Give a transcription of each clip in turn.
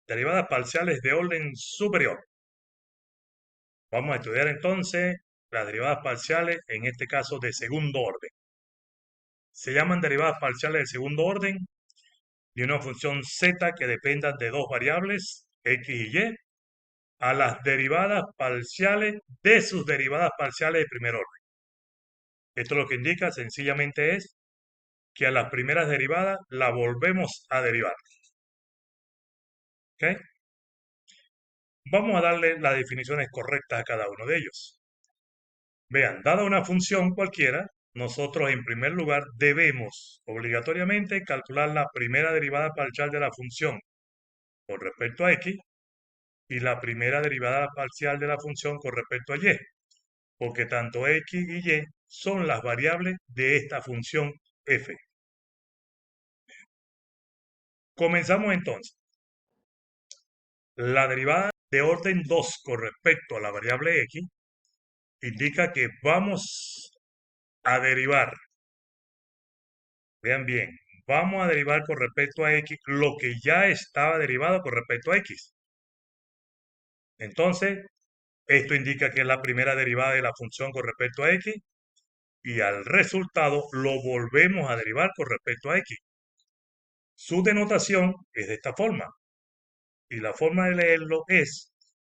Derivadas parciales de orden superior. Vamos a estudiar entonces las derivadas parciales, en este caso de segundo orden. Se llaman derivadas parciales de segundo orden de una función z que dependan de dos variables, x y y, a las derivadas parciales de sus derivadas parciales de primer orden. Esto lo que indica sencillamente es que a las primeras derivadas la volvemos a derivar. ¿Ok? Vamos a darle las definiciones correctas a cada uno de ellos. Vean, dada una función cualquiera, nosotros en primer lugar debemos obligatoriamente calcular la primera derivada parcial de la función con respecto a x y la primera derivada parcial de la función con respecto a y, porque tanto x y y son las variables de esta función f. Comenzamos entonces. La derivada de orden 2 con respecto a la variable x indica que vamos a derivar, vean bien, vamos a derivar con respecto a x lo que ya estaba derivado con respecto a x. Entonces, esto indica que es la primera derivada de la función con respecto a x y al resultado lo volvemos a derivar con respecto a x. Su denotación es de esta forma y la forma de leerlo es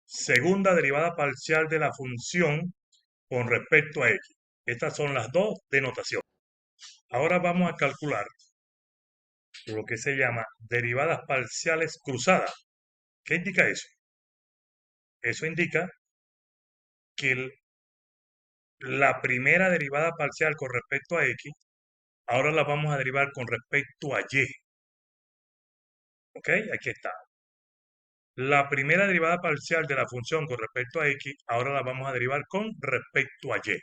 segunda derivada parcial de la función con respecto a x. Estas son las dos denotaciones. Ahora vamos a calcular lo que se llama derivadas parciales cruzadas. ¿Qué indica eso? Eso indica que la primera derivada parcial con respecto a x, ahora la vamos a derivar con respecto a y. ¿Ok? Aquí está. La primera derivada parcial de la función con respecto a x, ahora la vamos a derivar con respecto a y.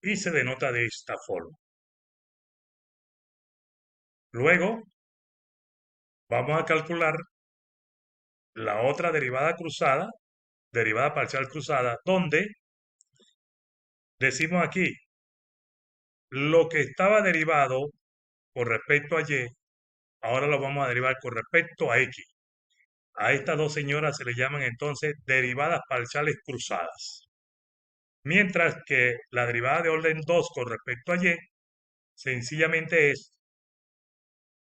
Y se denota de esta forma. Luego, vamos a calcular la otra derivada cruzada, derivada parcial cruzada, donde decimos aquí, lo que estaba derivado con respecto a y, ahora lo vamos a derivar con respecto a x. A estas dos señoras se le llaman entonces derivadas parciales cruzadas. Mientras que la derivada de orden 2 con respecto a y, sencillamente es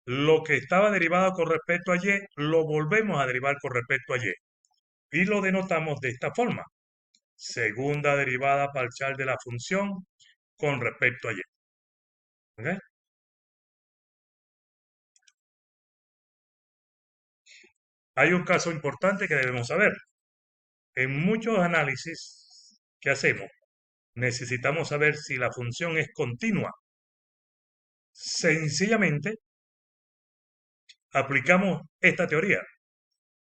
lo que estaba derivado con respecto a y, lo volvemos a derivar con respecto a y. Y lo denotamos de esta forma. Segunda derivada parcial de la función con respecto a y. ¿Okay? Hay un caso importante que debemos saber. En muchos análisis que hacemos, necesitamos saber si la función es continua. Sencillamente, aplicamos esta teoría.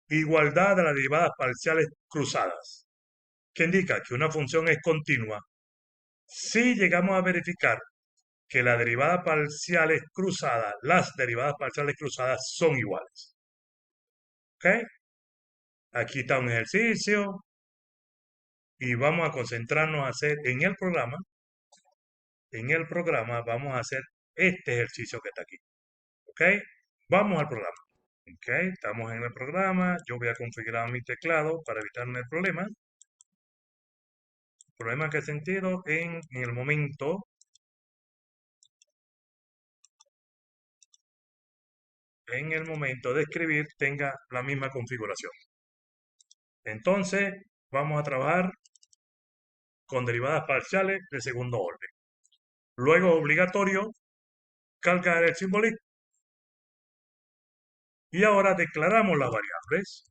Igualdad de las derivadas parciales cruzadas, que indica que una función es continua si llegamos a verificar que las derivadas parciales cruzadas, las derivadas parciales cruzadas son iguales. ¿Ok? Aquí está un ejercicio y vamos a concentrarnos a hacer en el programa vamos a hacer este ejercicio que está aquí. ¿Ok? Vamos al programa. ¿Ok? Estamos en el programa. Yo voy a configurar mi teclado para evitarme el problema. ¿Problema en qué sentido? En el momento de escribir tenga la misma configuración. Entonces, vamos a trabajar con derivadas parciales de segundo orden. Luego es obligatorio cargar el simbolito. Y ahora declaramos las variables.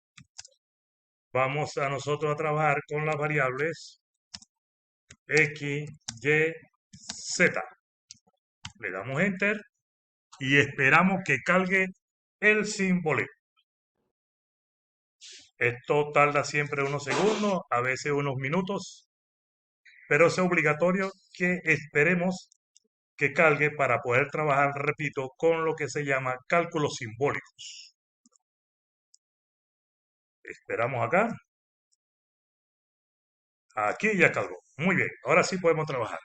Vamos a nosotros a trabajar con las variables x, y, z. Le damos enter y esperamos que cargue el simbolito. Esto tarda siempre unos segundos, a veces unos minutos, pero es obligatorio que esperemos que cargue para poder trabajar, repito, con lo que se llama cálculos simbólicos. Esperamos acá. Aquí ya cargó. Muy bien, ahora sí podemos trabajar.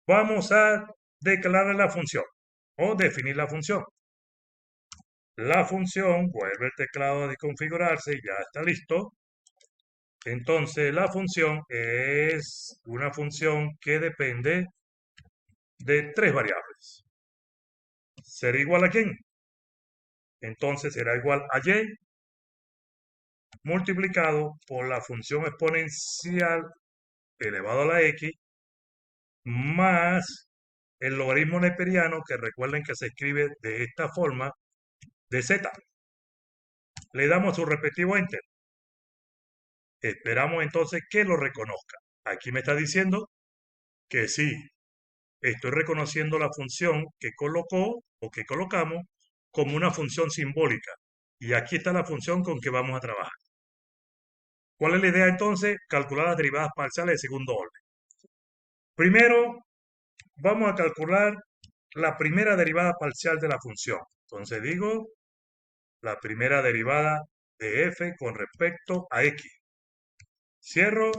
Vamos a declarar la función o definir la función. La función, vuelve el teclado a desconfigurarse, ya está listo. Entonces la función es una función que depende de tres variables. ¿Será igual a quién? Entonces será igual a y multiplicado por la función exponencial elevado a la x más el logaritmo neperiano, que recuerden que se escribe de esta forma, de z. Le damos su respectivo enter. Esperamos entonces que lo reconozca. Aquí me está diciendo que sí, estoy reconociendo la función que colocó o que colocamos como una función simbólica. Y aquí está la función con que vamos a trabajar. ¿Cuál es la idea entonces? Calcular las derivadas parciales de segundo orden. Primero, vamos a calcular la primera derivada parcial de la función. Entonces digo, la primera derivada de f con respecto a x. Cierro.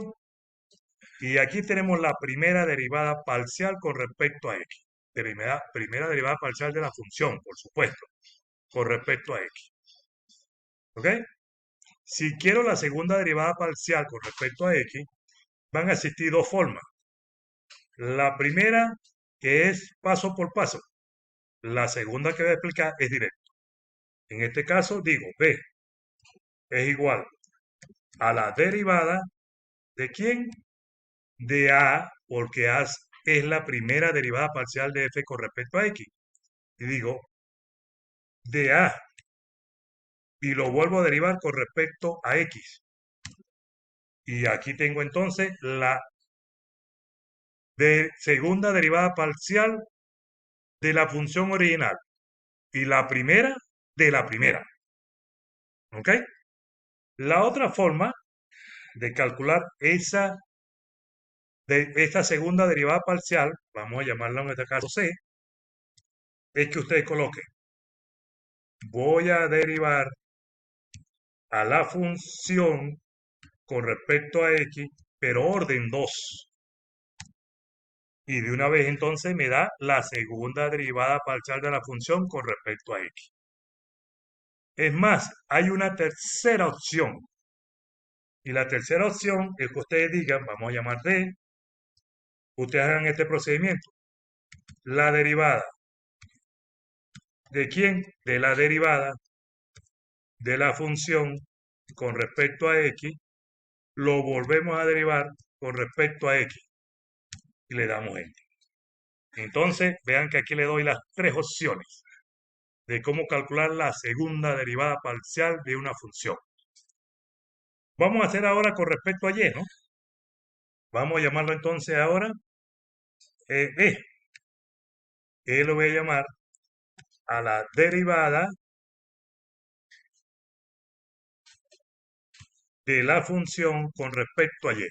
Y aquí tenemos la primera derivada parcial con respecto a x. Primera derivada parcial de la función, por supuesto, con respecto a x. ¿Ok? Si quiero la segunda derivada parcial con respecto a x, van a existir dos formas. La primera, que es paso por paso. La segunda que voy a explicar es directo. En este caso digo, b es igual a la derivada de quién? De a, porque a es la primera derivada parcial de f con respecto a x. Y digo, de a, y lo vuelvo a derivar con respecto a x. Y aquí tengo entonces la segunda derivada parcial de la función original y la primera de la primera. ¿Ok? La otra forma de calcular esta segunda derivada parcial, vamos a llamarla en este caso c, es que usted coloque, voy a derivar a la función con respecto a x, pero orden 2. Y de una vez entonces me da la segunda derivada parcial de la función con respecto a x. Es más, hay una tercera opción. Y la tercera opción es que ustedes digan, vamos a llamar d, ustedes hagan este procedimiento. La derivada. ¿De quién? De la derivada de la función con respecto a x, lo volvemos a derivar con respecto a x y le damos enter. Entonces, vean que aquí le doy las tres opciones de cómo calcular la segunda derivada parcial de una función. Vamos a hacer ahora con respecto a y, ¿no? Vamos a llamarlo entonces ahora e. E lo voy a llamar a la derivada de la función con respecto a y.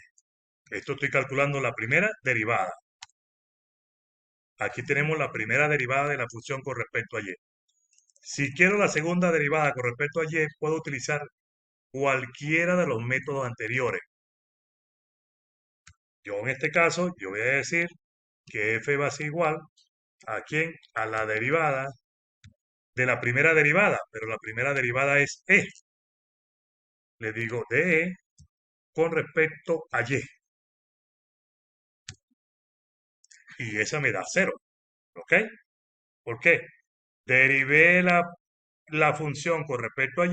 Esto estoy calculando la primera derivada. Aquí tenemos la primera derivada de la función con respecto a y. Si quiero la segunda derivada con respecto a y, puedo utilizar cualquiera de los métodos anteriores. Yo en este caso, yo voy a decir que f va a ser igual a quién? A la derivada de la primera derivada, pero la primera derivada es e. Le digo de e con respecto a y. Y esa me da 0. ¿Ok? ¿Por qué? Derivé la función con respecto a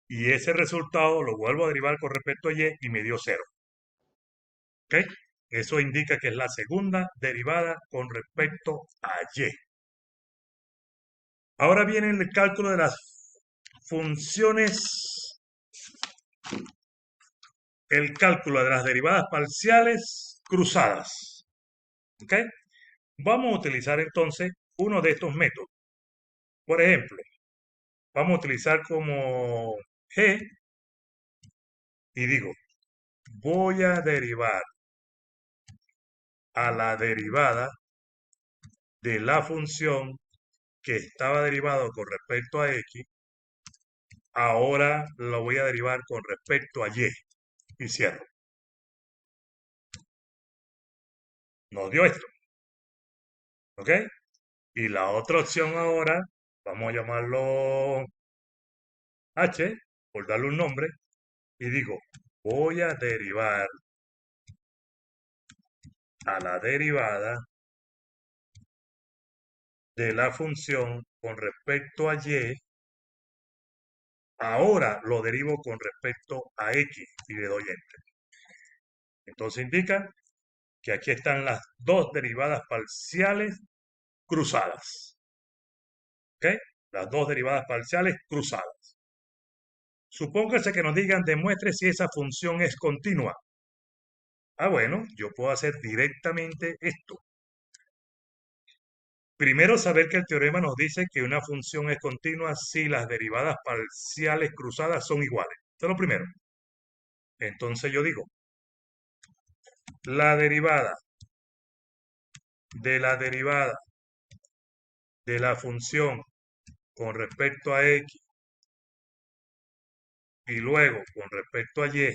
y ese resultado lo vuelvo a derivar con respecto a y me dio 0. ¿Ok? Eso indica que es la segunda derivada con respecto a y. Ahora viene el cálculo de las funciones, el cálculo de las derivadas parciales cruzadas. ¿Ok? Vamos a utilizar entonces uno de estos métodos. Por ejemplo, vamos a utilizar como g y digo, voy a derivar a la derivada de la función que estaba derivado con respecto a x, ahora lo voy a derivar con respecto a y. Y cierro. Nos dio esto. ¿Ok? Y la otra opción ahora Vamos a llamarlo h, por darle un nombre, y digo, voy a derivar a la derivada de la función con respecto a y, ahora lo derivo con respecto a x y le doy enter. Entonces indica que aquí están las dos derivadas parciales cruzadas. ¿Ok? Las dos derivadas parciales cruzadas. Supóngase que nos digan demuestre si esa función es continua. Ah, bueno, yo puedo hacer directamente esto. Primero, saber que el teorema nos dice que una función es continua si las derivadas parciales cruzadas son iguales. Esto es lo primero. Entonces yo digo, la derivada de la derivada de la función con respecto a x y luego con respecto a y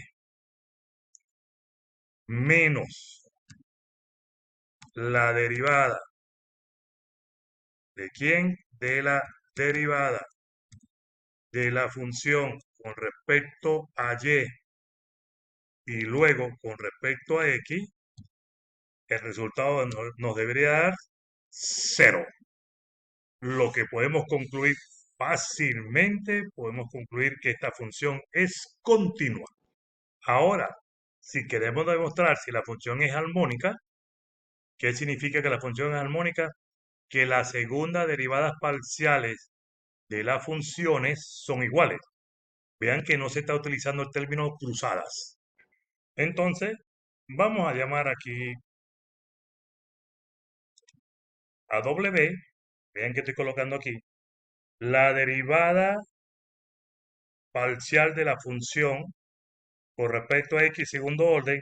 menos la derivada de quién, de la derivada de la función con respecto a y luego con respecto a x, el resultado nos debería dar 0. Lo que podemos concluir fácilmente, podemos concluir que esta función es continua. Ahora, si queremos demostrar si la función es armónica, ¿qué significa que la función es armónica? Que las segundas derivadas parciales de las funciones son iguales. Vean que no se está utilizando el término cruzadas. Entonces, vamos a llamar aquí a W, vean que estoy colocando aquí, la derivada parcial de la función con respecto a x segundo orden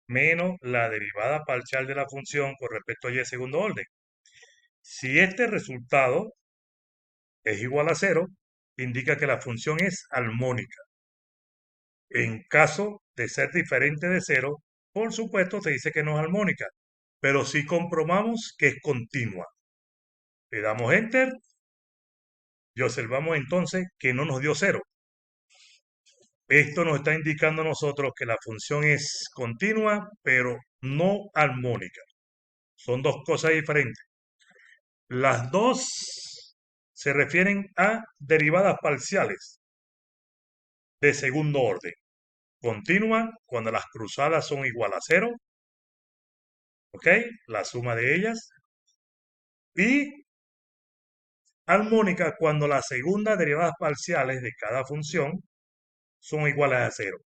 menos la derivada parcial de la función con respecto a y segundo orden. Si este resultado es igual a 0, indica que la función es armónica. En caso de ser diferente de 0, por supuesto se dice que no es armónica, pero si comprobamos que es continua. Le damos enter y observamos entonces que no nos dio 0. Esto nos está indicando a nosotros que la función es continua, pero no armónica. Son dos cosas diferentes. Las dos se refieren a derivadas parciales de segundo orden. Continua cuando las cruzadas son igual a 0, ¿ok? La suma de ellas. Y armónica cuando las segundas derivadas parciales de cada función son iguales a 0.